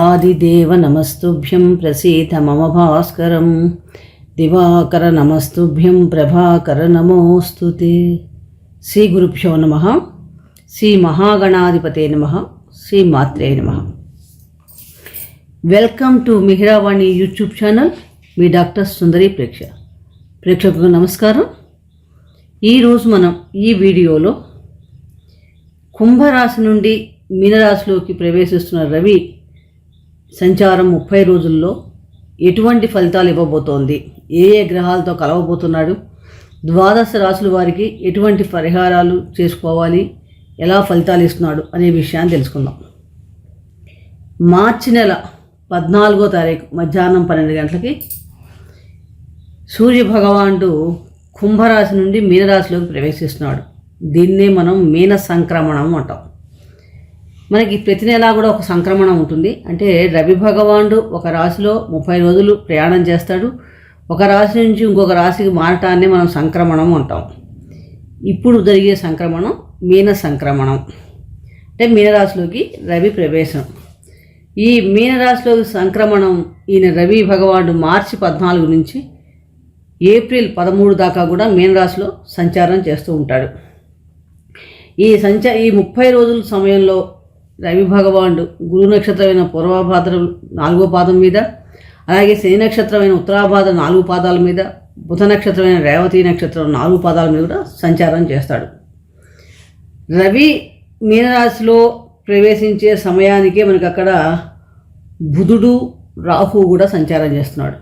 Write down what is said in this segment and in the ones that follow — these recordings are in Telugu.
ఆదిదేవ నమస్తుభ్యం ప్రసీద మమ భాస్కరం దివాకర నమస్తుభ్యం ప్రభాకర నమోస్తుతే. శ్రీ గురుభ్యో నమః. శ్రీ మహాగణాధిపతే నమః. శ్రీ మాత్రే నమః. Welcome to Mihiravani YouTube channel. మీ డాక్టర్ సుందరి ప్రేక్షకులకు నమస్కారం. ఈరోజు మనం ఈ వీడియోలో కుంభరాశి నుండి మీనరాశిలోకి ప్రవేశిస్తున్న రవి సంచారం 30 రోజుల్లో ఎటువంటి ఫలితాలు ఇవ్వబోతోంది, ఏ ఏ గ్రహాలతో కలవబోతున్నాడు, ద్వాదశ రాశుల వారికి ఎటువంటి పరిహారాలు చేసుకోవాలి, ఎలా ఫలితాలు ఇస్తున్నాడు అనే విషయాన్ని తెలుసుకుందాం. మార్చి నెల 14వ తారీఖు మధ్యాహ్నం 12 గంటలకి సూర్యభగవానుడు కుంభరాశి నుండి మీనరాశిలోకి ప్రవేశిస్తున్నాడు. దీన్నే మనం మీన సంక్రమణం అంటాం. మనకి ప్రతి నెలా కూడా ఒక సంక్రమణం ఉంటుంది. అంటే రవి భగవానుడు ఒక రాశిలో 30 రోజులు ప్రయాణం చేస్తాడు. ఒక రాశి నుంచి ఇంకొక రాశికి మారటాన్ని మనం సంక్రమణం అంటాం. ఇప్పుడు జరిగే సంక్రమణం మీన సంక్రమణం, అంటే మీనరాశిలోకి రవి ప్రవేశం. ఈ మీనరాశిలోకి సంక్రమణం ఈయన రవి భగవానుడు మార్చి 14 నుంచి ఏప్రిల్ 13 దాకా కూడా మీనరాశిలో సంచారం చేస్తూ ఉంటాడు. ఈ 30 రోజుల సమయంలో రవి భగవానుడు గురు నక్షత్రమైన పూర్వభాద్ర 4వ పాదం మీద, అలాగే శని నక్షత్రమైన ఉత్తరాభాద్ర 4 పాదాల మీద, బుధ నక్షత్రమైన రేవతి నక్షత్రం 4 పాదాల మీద కూడా సంచారం చేస్తాడు. రవి మీనరాశిలో ప్రవేశించే సమయానికే మనకు అక్కడ బుధుడు రాహు కూడా సంచారం చేస్తున్నాడు.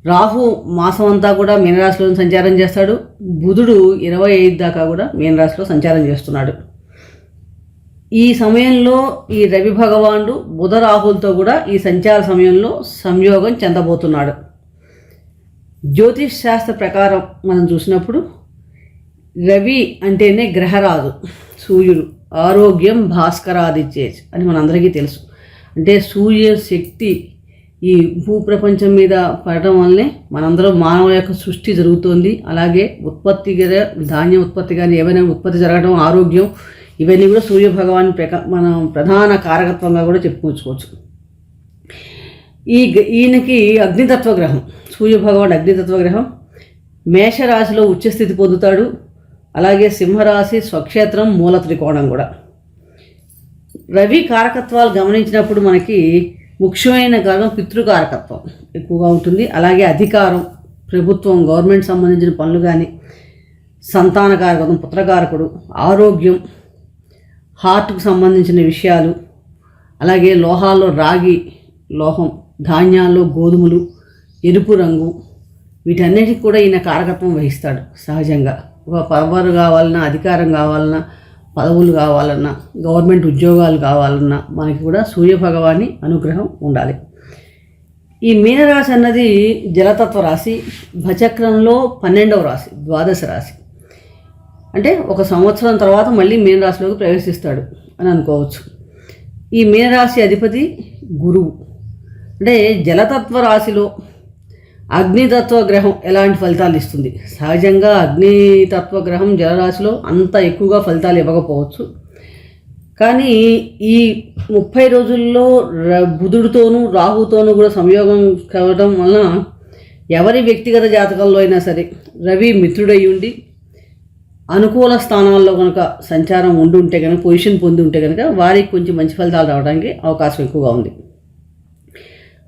రాహు మాసం అంతా కూడా మీనరాశిలో సంచారం చేస్తాడు. బుధుడు 25 దాకా కూడా మీనరాశిలో సంచారం చేస్తున్నాడు. ఈ సమయంలో ఈ రవి భగవానుడు బుధ రాహులతో కూడా ఈ సంచార సమయంలో సంయోగం చెందబోతున్నాడు. జ్యోతిష్ శాస్త్ర ప్రకారం మనం చూసినప్పుడు రవి అంటేనే గ్రహరాజు, సూర్యుడు. ఆరోగ్యం భాస్కరాదిచ్చేజ్ అని మనందరికీ తెలుసు. అంటే సూర్య శక్తి ఈ భూప్రపంచం మీద పడటం వల్లనే మనందరం మానవ యొక్క సృష్టి జరుగుతోంది. అలాగే ఉత్పత్తి ధాన్యం ఉత్పత్తి కానీ ఏవైనా ఉత్పత్తి జరగడం, ఆరోగ్యం, ఇవన్నీ కూడా సూర్యభగవాన్ మనం ప్రధాన కారకత్వంగా కూడా చెప్పుకోవచ్చు. ఈయనకి అగ్నితత్వ గ్రహం, సూర్యభగవాన్ అగ్నితత్వ గ్రహం. మేషరాశిలో ఉచ్చస్థితి పొందుతాడు. అలాగే సింహరాశి స్వక్షేత్రం మూల త్రికోణం కూడా. రవి కారకత్వాలు గమనించినప్పుడు మనకి ముఖ్యమైన కారణం పితృకారకత్వం ఎక్కువగా ఉంటుంది. అలాగే అధికారం, ప్రభుత్వం, గవర్నమెంట్ సంబంధించిన పనులు కానీ, సంతానకారకత్వం, పుత్రకారకుడు, ఆరోగ్యం, హార్ట్కు సంబంధించిన విషయాలు, అలాగే లోహాల్లో రాగి లోహం, ధాన్యాల్లో గోధుమలు, ఎరుపు రంగు, వీటన్నిటికి కూడా ఈయన కారకత్వం వహిస్తాడు. సహజంగా ఒక పవర్ కావాలన్నా, అధికారం కావాలన్నా, పదవులు కావాలన్నా, గవర్నమెంట్ ఉద్యోగాలు కావాలన్నా మనకి కూడా సూర్యభగవాని అనుగ్రహం ఉండాలి. ఈ మీనరాశి అన్నది జలతత్వ రాశి. భచక్రంలో 12వ రాశి, ద్వాదశ రాశి. అంటే ఒక సంవత్సరం తర్వాత మళ్ళీ మీనరాశిలోకి ప్రవేశిస్తాడు అని అనుకోవచ్చు. ఈ మీనరాశి అధిపతి గురువు. అంటే జలతత్వ రాశిలో అగ్నితత్వ గ్రహం ఎలాంటి ఫలితాలు ఇస్తుంది? సహజంగా అగ్నితత్వ గ్రహం జలరాశిలో అంత ఎక్కువగా ఫలితాలు ఇవ్వకపోవచ్చు. కానీ ఈ 30 రోజుల్లో బుధుడితోనూ రాహుతోనూ కూడా సంయోగం కావడం వలన ఎవరి వ్యక్తిగత జాతకంలో అయినా సరే రవి మిత్రుడై ఉండి అనుకూల స్థానాల్లో కనుక సంచారం ఉండుంటే కనుక, పొజిషన్ పొంది ఉంటే కనుక వారికి కొంచెం మంచి ఫలితాలు రావడానికి అవకాశం ఎక్కువగా ఉంది.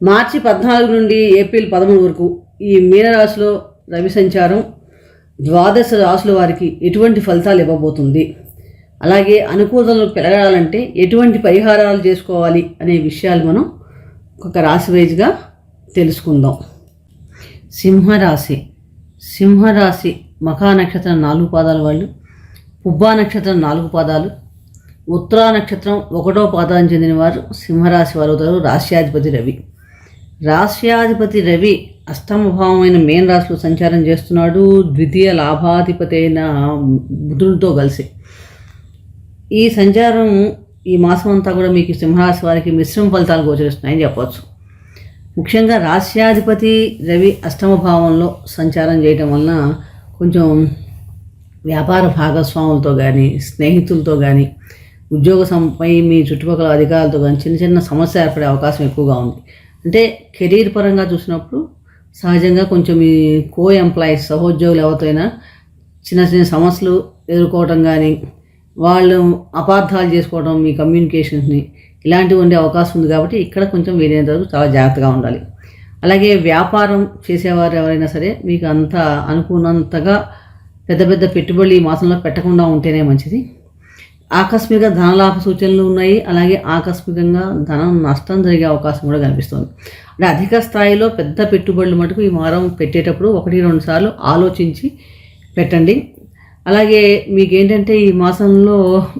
మార్చి 14 నుండి ఏప్రిల్ 13 వరకు ఈ మీనరాశిలో రవి సంచారం ద్వాదశ రాశుల వారికి ఎటువంటి ఫలితాలు ఇవ్వబోతుంది, అలాగే అనుకూలతలు పెరగాలంటే ఎటువంటి పరిహారాలు చేసుకోవాలి అనే విషయాలు మనం ఒక రాశి వైజ్గా తెలుసుకుందాం. సింహరాశి మఖా నక్షత్రం 4 పాదాల వాళ్ళు, పుబ్బా నక్షత్రం 4 పాదాలు, ఉత్తరా నక్షత్రం 1వ పాదానికి చెందిన వారు సింహరాశి వారు అవుతారు. రాశ్యాధిపతి రవి అష్టమ భావమైన మేన రాశిలో సంచారం చేస్తున్నాడు. ద్వితీయ లాభాధిపతి అయిన బుధుడితో కలిసి ఈ సంచారం ఈ మాసం అంతా కూడా మీకు సింహరాశి వారికి మిశ్రమ ఫలితాలు గోచరిస్తున్నాయని చెప్పవచ్చు. ముఖ్యంగా రాశ్యాధిపతి రవి అష్టమ భావంలో సంచారం చేయడం వలన కొంచెం వ్యాపార భాగస్వాములతో కానీ, స్నేహితులతో కానీ పై మీ చుట్టుపక్కల అధికారులతో కానీ చిన్న చిన్న సమస్య ఏర్పడే అవకాశం ఎక్కువగా ఉంది. అంటే కెరీర్ పరంగా చూసినప్పుడు సహజంగా కొంచెం మీ ఎంప్లాయీస్ సహోద్యోగులు ఎవరితోనైనా చిన్న చిన్న సమస్యలు ఎదుర్కోవడం కానీ వాళ్ళు అపార్థాలు చేసుకోవడం మీ కమ్యూనికేషన్స్ని ఇలాంటివి ఉండే అవకాశం ఉంది. కాబట్టి ఇక్కడ కొంచెం వీలైనంత వరకు చాలా జాగ్రత్తగా ఉండాలి. అలాగే వ్యాపారం చేసేవారు ఎవరైనా సరే మీకు అంత అనుకున్నంతగా పెద్ద పెద్ద పెట్టుబడులు ఈ మాసంలో పెట్టకుండా ఉంటేనే మంచిది. ఆకస్మిక ధనలాభ సూచనలు ఉన్నాయి. అలాగే ఆకస్మికంగా ధనం నష్టం జరిగే అవకాశం కూడా కనిపిస్తుంది. అంటే అధిక స్థాయిలో పెద్ద పెట్టుబడులు మటుకు ఈ వారం పెట్టేటప్పుడు 1-2 సార్లు ఆలోచించి పెట్టండి. అలాగే మీకేంటంటే ఈ మాసంలో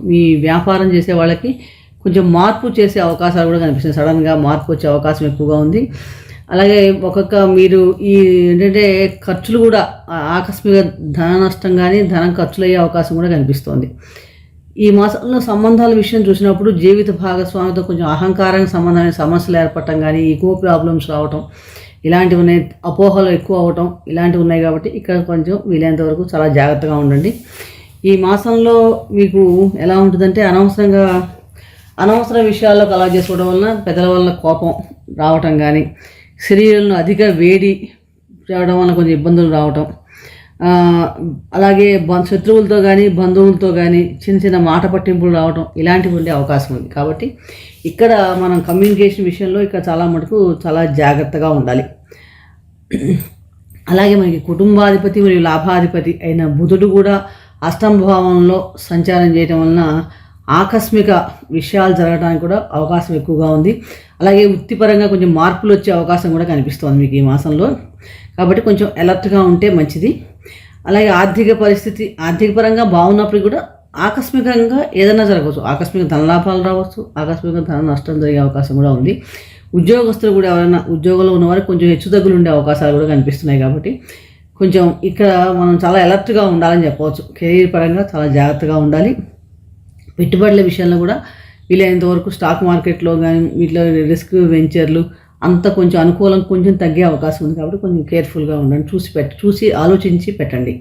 మీ వ్యాపారం చేసే వాళ్ళకి కొంచెం మార్పు చేసే అవకాశాలు కూడా కనిపిస్తుంది. సడన్గా మార్పు వచ్చే అవకాశం ఎక్కువగా ఉంది. అలాగే మీరు ఈ ఏంటంటే ఖర్చులు కూడా ఆకస్మిక ధన నష్టం కానీ ధనం ఖర్చులు అయ్యే అవకాశం కూడా కనిపిస్తోంది. ఈ మాసంలో సంబంధాల విషయం చూసినప్పుడు జీవిత భాగస్వామితో కొంచెం అహంకారానికి సంబంధమైన సమస్యలు ఏర్పడటం కానీ ఈగో ప్రాబ్లమ్స్ రావటం ఇలాంటివి ఉన్నాయి. అపోహలు ఎక్కువ అవటం ఇలాంటివి ఉన్నాయి. కాబట్టి ఇక్కడ కొంచెం వీలైనంత వరకు చాలా జాగ్రత్తగా ఉండండి. ఈ మాసంలో మీకు ఎలా ఉంటుందంటే అనవసర విషయాల్లో కలవ చేసుకోవడం వలన పెద్దల వల్ల కోపం రావటం కానీ శరీరంలో అధిక వేడి రావడం వల్ల కొంచెం ఇబ్బందులు రావటం, అలాగే శత్రువులతో కానీ బంధువులతో కానీ చిన్న చిన్న మాట పట్టింపులు రావటం ఇలాంటివి ఉండే అవకాశం ఉంది. కాబట్టి ఇక్కడ మనం కమ్యూనికేషన్ విషయంలో ఇక్కడ చాలా మటుకు చాలా జాగ్రత్తగా ఉండాలి. అలాగే మనకి కుటుంబాధిపతి మరియు లాభాధిపతి అయిన బుధుడు కూడా అష్టమ భావంలో సంచారం చేయడం వలన ఆకస్మిక విషయాలు జరగడానికి కూడా అవకాశం ఎక్కువగా ఉంది. అలాగే వృత్తిపరంగా కొంచెం మార్పులు వచ్చే అవకాశం కూడా కనిపిస్తుంది మీకు ఈ మాసంలో. కాబట్టి కొంచెం అలర్ట్గా ఉంటే మంచిది. అలాగే ఆర్థిక పరంగా బాగున్నప్పుడు కూడా ఆకస్మికంగా ఏదైనా జరగవచ్చు. ఆకస్మిక ధనలాభాలు రావచ్చు, ఆకస్మిక ధన నష్టం జరిగే అవకాశం కూడా ఉంది. ఉద్యోగస్తులు కూడా ఎవరైనా ఉద్యోగంలో ఉన్నవారికి కొంచెం హెచ్చుతగ్గులు ఉండే అవకాశాలు కూడా కనిపిస్తున్నాయి. కాబట్టి కొంచెం ఇక్కడ మనం చాలా అలర్ట్గా ఉండాలని చెప్పవచ్చు. కెరీర్ పరంగా చాలా జాగ్రత్తగా ఉండాలి. పెట్టుబడుల విషయంలో కూడా వీలైనంత వరకు స్టాక్ మార్కెట్లో కానీ వీటిలో రిస్క్ వెంచర్లు అంత కొంచెం అనుకూలం కొంచెం తగ్గే అవకాశం ఉంది. కాబట్టి కొంచెం కేర్ఫుల్గా ఉండండి. చూసి ఆలోచించి పెట్టండి.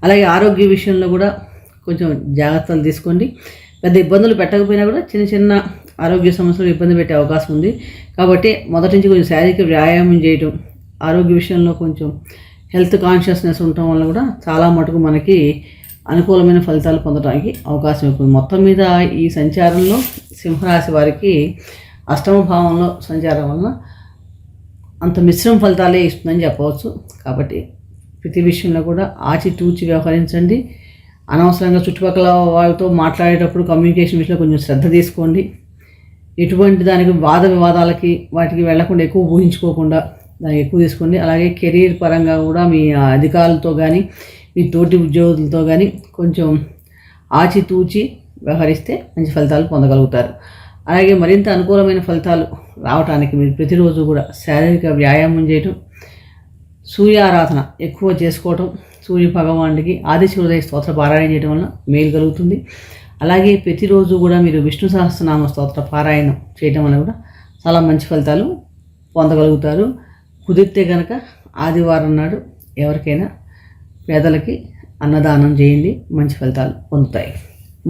అలాగే ఆరోగ్య విషయంలో కూడా కొంచెం జాగ్రత్తలు తీసుకోండి. పెద్ద ఇబ్బందులు పెట్టకపోయినా కూడా చిన్న చిన్న ఆరోగ్య సమస్యలు ఇబ్బంది పెట్టే అవకాశం ఉంది. కాబట్టి మొదటి నుంచి కొంచెం శారీరక వ్యాయామం చేయటం, ఆరోగ్య విషయంలో కొంచెం హెల్త్ కాన్షియస్నెస్ ఉండటం వల్ల కూడా చాలా మటుకు మనకి అనుకూలమైన ఫలితాలు పొందడానికి అవకాశం ఎక్కువ. మొత్తం మీద ఈ సంచారంలో సింహరాశి వారికి అష్టమ భావంలో సంచారం వలన అంత మిశ్రమ ఫలితాలే ఇస్తుందని చెప్పవచ్చు. కాబట్టి ప్రతి విషయంలో కూడా ఆచితూచి వ్యవహరించండి. అనవసరంగా చుట్టుపక్కల వాళ్ళతో మాట్లాడేటప్పుడు కమ్యూనికేషన్ విషయంలో కొంచెం శ్రద్ధ తీసుకోండి. ఎటువంటి దానికి వాద వివాదాలకి వాటికి వెళ్లకుండా ఎక్కువ ఊహించుకోకుండా దానికి ఎక్కువ తీసుకోండి. అలాగే కెరీర్ పరంగా కూడా మీ అధికారులతో కానీ మీ తోటి ఉద్యోగులతో కానీ కొంచెం ఆచితూచి వ్యవహరిస్తే మంచి ఫలితాలు పొందగలుగుతారు. అలాగే మరింత అనుకూలమైన ఫలితాలు రావడానికి మీరు ప్రతిరోజు కూడా శారీరక వ్యాయామం చేయటం, సూర్యారాధన ఎక్కువ చేసుకోవటం, సూర్య భగవానుడికి ఆదిత్య హృదయ స్తోత్ర పారాయణ చేయడం వల్ల మేలు కలుగుతుంది. అలాగే ప్రతిరోజు కూడా మీరు విష్ణు సహస్రనామ స్తోత్ర పారాయణం చేయడం వల్ల కూడా చాలా మంచి ఫలితాలు పొందగలుగుతారు. కుదిరితే కనుక ఆదివారం నాడు ఎవరికైనా పేదలకి అన్నదానం చేయండి, మంచి ఫలితాలు పొందుతాయి.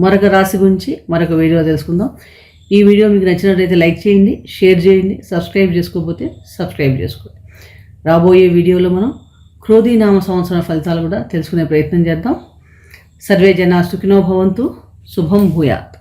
మరొక రాశి గురించి మరొక వీడియో తెలుసుకుందాం. ఈ వీడియో మీకు నచ్చినట్లయితే లైక్ చేయండి, షేర్ చేయండి, సబ్స్క్రైబ్ చేసుకోకపోతే సబ్స్క్రైబ్ చేసుకోండి. రాబోయే వీడియోలో మనం క్రోధీ నామ సంవత్సరం ఫలితాలు కూడా తెలుసుకునే ప్రయత్నం చేద్దాం. సర్వే జనా సుఖినో భవంతు. శుభం భూయాత్.